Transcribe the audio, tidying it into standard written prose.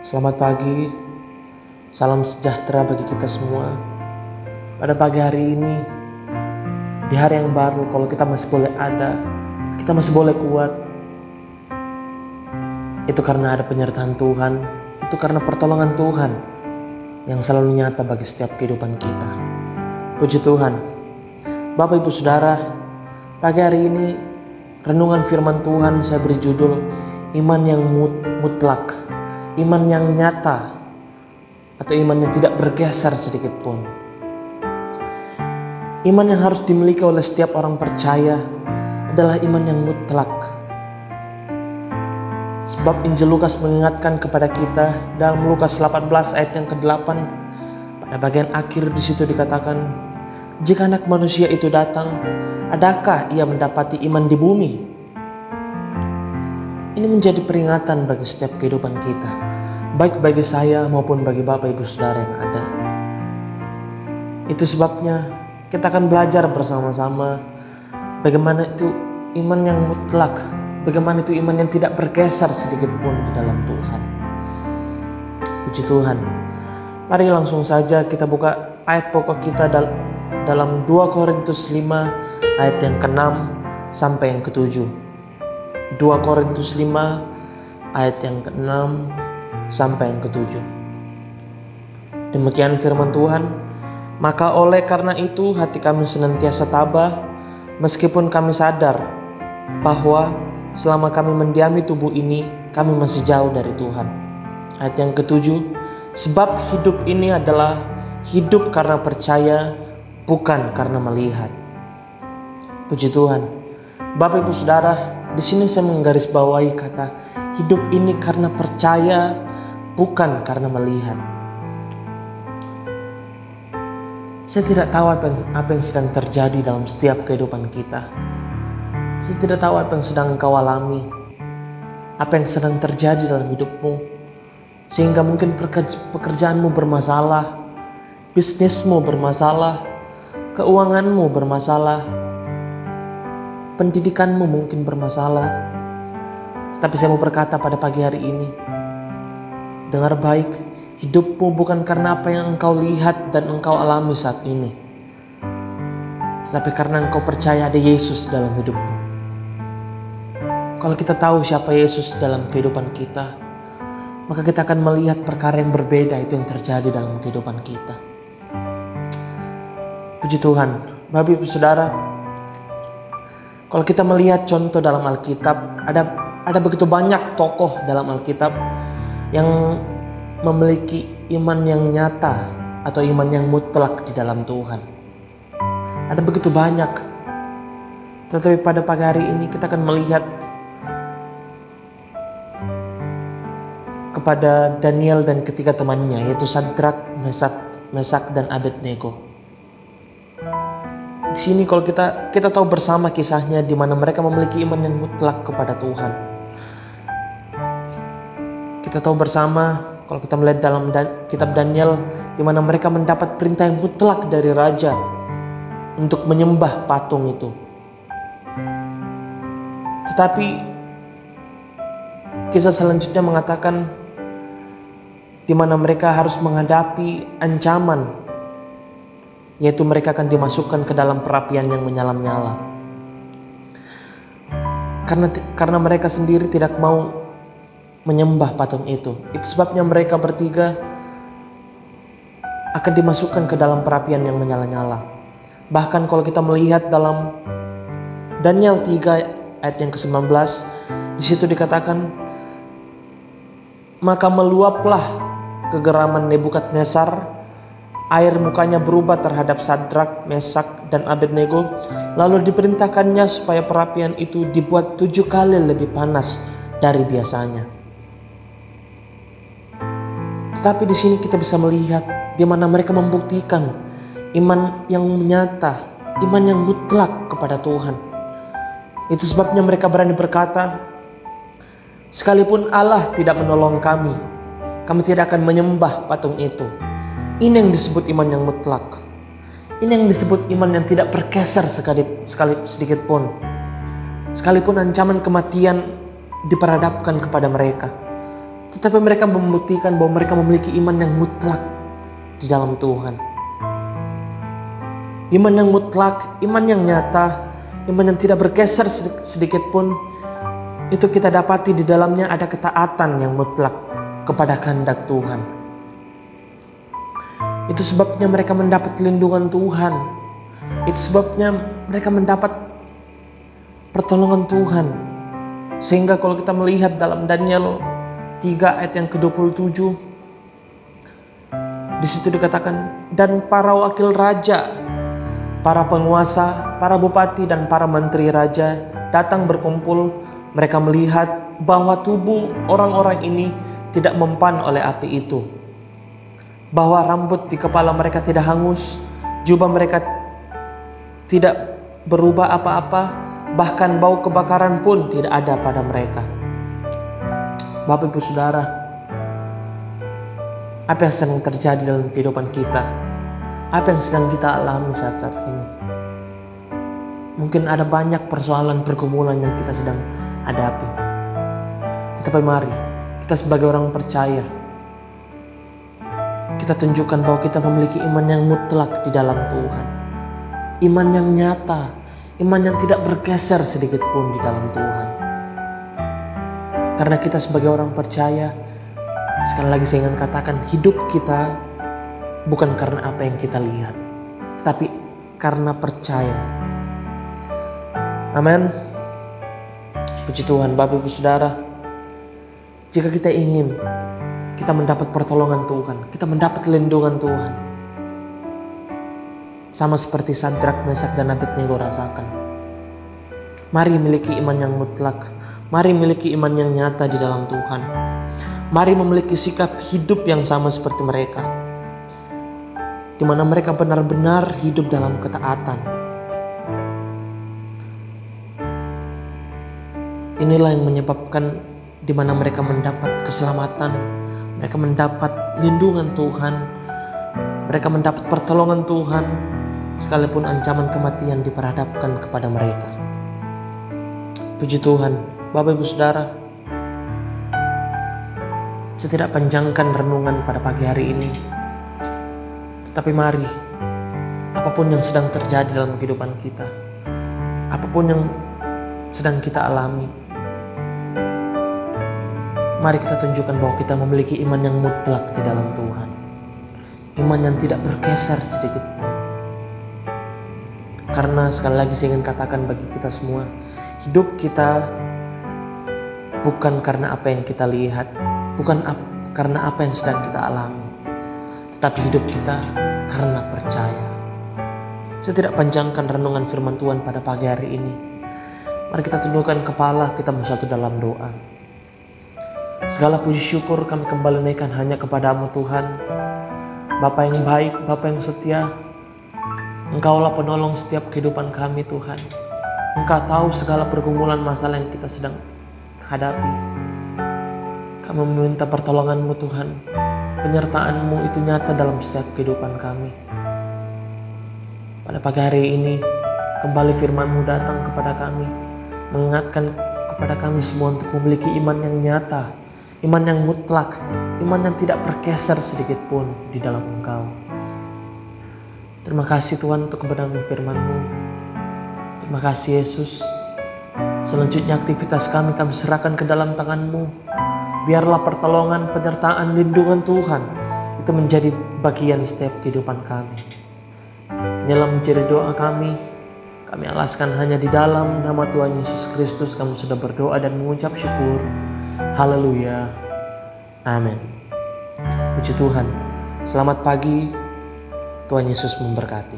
Selamat pagi, salam sejahtera bagi kita semua. Pada pagi hari ini, di hari yang baru, kalau kita masih boleh ada, kita masih boleh kuat, itu karena ada penyertaan Tuhan, itu karena pertolongan Tuhan yang selalu nyata bagi setiap kehidupan kita. Puji Tuhan. Bapak Ibu Saudara, pagi hari ini renungan firman Tuhan saya beri judul iman yang mutlak, iman yang nyata, atau iman yang tidak bergeser sedikit pun. Iman yang harus dimiliki oleh setiap orang percaya adalah iman yang mutlak. Sebab Injil Lukas mengingatkan kepada kita dalam Lukas 18 ayat yang ke-8, pada bagian akhir di situ dikatakan, jika Anak Manusia itu datang, adakah ia mendapati iman di bumi? Ini menjadi peringatan bagi setiap kehidupan kita, baik bagi saya maupun bagi Bapak Ibu Saudara yang ada. Itu sebabnya kita akan belajar bersama-sama bagaimana itu iman yang mutlak, bagaimana itu iman yang tidak bergeser sedikit pun di dalam Tuhan. Puji Tuhan. Mari langsung saja kita buka ayat pokok kita dalam 2 Korintus 5 ayat yang ke-6 sampai yang ke-7. 2 Korintus 5 ayat yang ke-6 sampai yang ke-7. Demikian firman Tuhan. Maka oleh karena itu hati kami senantiasa tabah, meskipun kami sadar bahwa selama kami mendiami tubuh ini, kami masih jauh dari Tuhan. Ayat yang ke-7, sebab hidup ini adalah hidup karena percaya, bukan karena melihat. Puji Tuhan. Bapak Ibu Saudara, di sini saya menggarisbawahi kata hidup ini karena percaya, bukan karena melihat. Saya tidak tahu apa yang sedang terjadi dalam setiap kehidupan kita. Saya tidak tahu apa yang sedang engkau alami, apa yang sedang terjadi dalam hidupmu, sehingga mungkin pekerjaanmu bermasalah, bisnismu bermasalah, keuanganmu bermasalah, pendidikanmu mungkin bermasalah. Tetapi saya mau berkata pada pagi hari ini, dengar baik, hidupmu bukan karena apa yang engkau lihat dan engkau alami saat ini, tetapi karena engkau percaya ada Yesus dalam hidupmu. Kalau kita tahu siapa Yesus dalam kehidupan kita, maka kita akan melihat perkara yang berbeda itu yang terjadi dalam kehidupan kita. Puji Tuhan. Bapak Ibu Saudara, kalau kita melihat contoh dalam Alkitab, ada begitu banyak tokoh dalam Alkitab yang memiliki iman yang nyata atau iman yang mutlak di dalam Tuhan. Ada begitu banyak. Tetapi pada pagi hari ini kita akan melihat kepada Daniel dan ketiga temannya, yaitu Sadrak, Mesak dan Abednego. Di sini kalau kita tahu bersama kisahnya di mana mereka memiliki iman yang mutlak kepada Tuhan. Kita tahu bersama kalau kita melihat dalam kitab Daniel di mana mereka mendapat perintah yang mutlak dari raja untuk menyembah patung itu. Tetapi kisah selanjutnya mengatakan di mana mereka harus menghadapi ancaman, yaitu mereka akan dimasukkan ke dalam perapian yang menyala-nyala. Karena mereka sendiri tidak mau menyembah patung itu. Itu sebabnya mereka bertiga akan dimasukkan ke dalam perapian yang menyala-nyala. Bahkan kalau kita melihat dalam Daniel 3 ayat yang ke-19, di situ dikatakan, maka meluaplah kegeraman Nebukadnezar, air mukanya berubah terhadap Sadrak, Mesak dan Abednego, lalu diperintahkannya supaya perapian itu dibuat 7 kali lebih panas dari biasanya. Tetapi di sini kita bisa melihat di mana mereka membuktikan iman yang nyata, iman yang mutlak kepada Tuhan. Itu sebabnya mereka berani berkata, sekalipun Allah tidak menolong kami, kami tidak akan menyembah patung itu. Ini yang disebut iman yang mutlak. Ini yang disebut iman yang tidak bergeser sedikit pun. Sekalipun ancaman kematian diperhadapkan kepada mereka, Tetapi mereka membuktikan bahwa mereka memiliki iman yang mutlak di dalam Tuhan. Iman yang mutlak, iman yang nyata, iman yang tidak bergeser sedikit pun. Itu kita dapati di dalamnya ada ketaatan yang mutlak kepada kehendak Tuhan. Itu sebabnya mereka mendapat lindungan Tuhan. Itu sebabnya mereka mendapat pertolongan Tuhan. Sehingga kalau kita melihat dalam Daniel 3 ayat yang ke-27, di situ dikatakan, dan para wakil raja, para penguasa, para bupati dan para menteri raja datang berkumpul. Mereka melihat bahwa tubuh orang-orang ini tidak mempan oleh api itu, bahwa rambut di kepala mereka tidak hangus, jubah mereka tidak berubah apa-apa, bahkan bau kebakaran pun tidak ada pada mereka. Bapak Ibu Saudara, apa yang sedang terjadi dalam kehidupan kita? Apa yang sedang kita alami saat-saat ini? Mungkin ada banyak persoalan pergumulan yang kita sedang hadapi. Tetapi mari kita sebagai orang percaya, kita tunjukkan bahwa kita memiliki iman yang mutlak di dalam Tuhan. Iman yang nyata, iman yang tidak bergeser sedikit pun di dalam Tuhan. Karena kita sebagai orang percaya, sekali lagi saya ingin katakan, hidup kita bukan karena apa yang kita lihat, tetapi karena percaya. Amin. Puji Tuhan. Bapak Ibu Saudara, jika kita ingin kita mendapat pertolongan Tuhan, kita mendapat lindungan Tuhan, sama seperti Sadrak, Mesak dan Abednego rasakan, mari miliki iman yang mutlak. Mari miliki iman yang nyata di dalam Tuhan. Mari memiliki sikap hidup yang sama seperti mereka, di mana mereka benar-benar hidup dalam ketaatan. Inilah yang menyebabkan di mana mereka mendapat keselamatan, mereka mendapat lindungan Tuhan, mereka mendapat pertolongan Tuhan, sekalipun ancaman kematian diperhadapkan kepada mereka. Puji Tuhan. Bapak Ibu Saudara, saya tidak panjangkan renungan pada pagi hari ini, tapi mari, apapun yang sedang terjadi dalam kehidupan kita, apapun yang sedang kita alami, mari kita tunjukkan bahwa kita memiliki iman yang mutlak di dalam Tuhan. Iman yang tidak bergeser sedikit pun. Karena sekali lagi saya ingin katakan bagi kita semua, hidup kita bukan karena apa yang kita lihat, bukan karena apa yang sedang kita alami, tetapi hidup kita karena percaya. Saya tidak panjangkan renungan firman Tuhan pada pagi hari ini. Mari kita tundukkan kepala, kita bersatu dalam doa. Segala puji syukur kami kembali naikkan hanya kepadamu Tuhan. Bapa yang baik, Bapa yang setia, Engkaulah penolong setiap kehidupan kami Tuhan. Engkau tahu segala pergumulan masalah yang kita sedang hadapi. Kami meminta pertolongan-Mu Tuhan. Penyertaan-Mu itu nyata dalam setiap kehidupan kami. Pada pagi hari ini, kembali firman-Mu datang kepada kami, mengingatkan kepada kami semua untuk memiliki iman yang nyata, iman yang mutlak, iman yang tidak bergeser sedikit pun di dalam Engkau. Terima kasih Tuhan untuk kebenaran firman-Mu. Terima kasih Yesus. Selanjutnya aktivitas kami serahkan ke dalam tangan-Mu. Biarlah pertolongan, penyertaan, lindungan Tuhan itu menjadi bagian setiap kehidupan kami. Inilah menjadi doa kami. Kami alaskan hanya di dalam nama Tuhan Yesus Kristus kami sudah berdoa dan mengucap syukur. Haleluya. Amin. Puji Tuhan. Selamat pagi. Tuhan Yesus memberkati.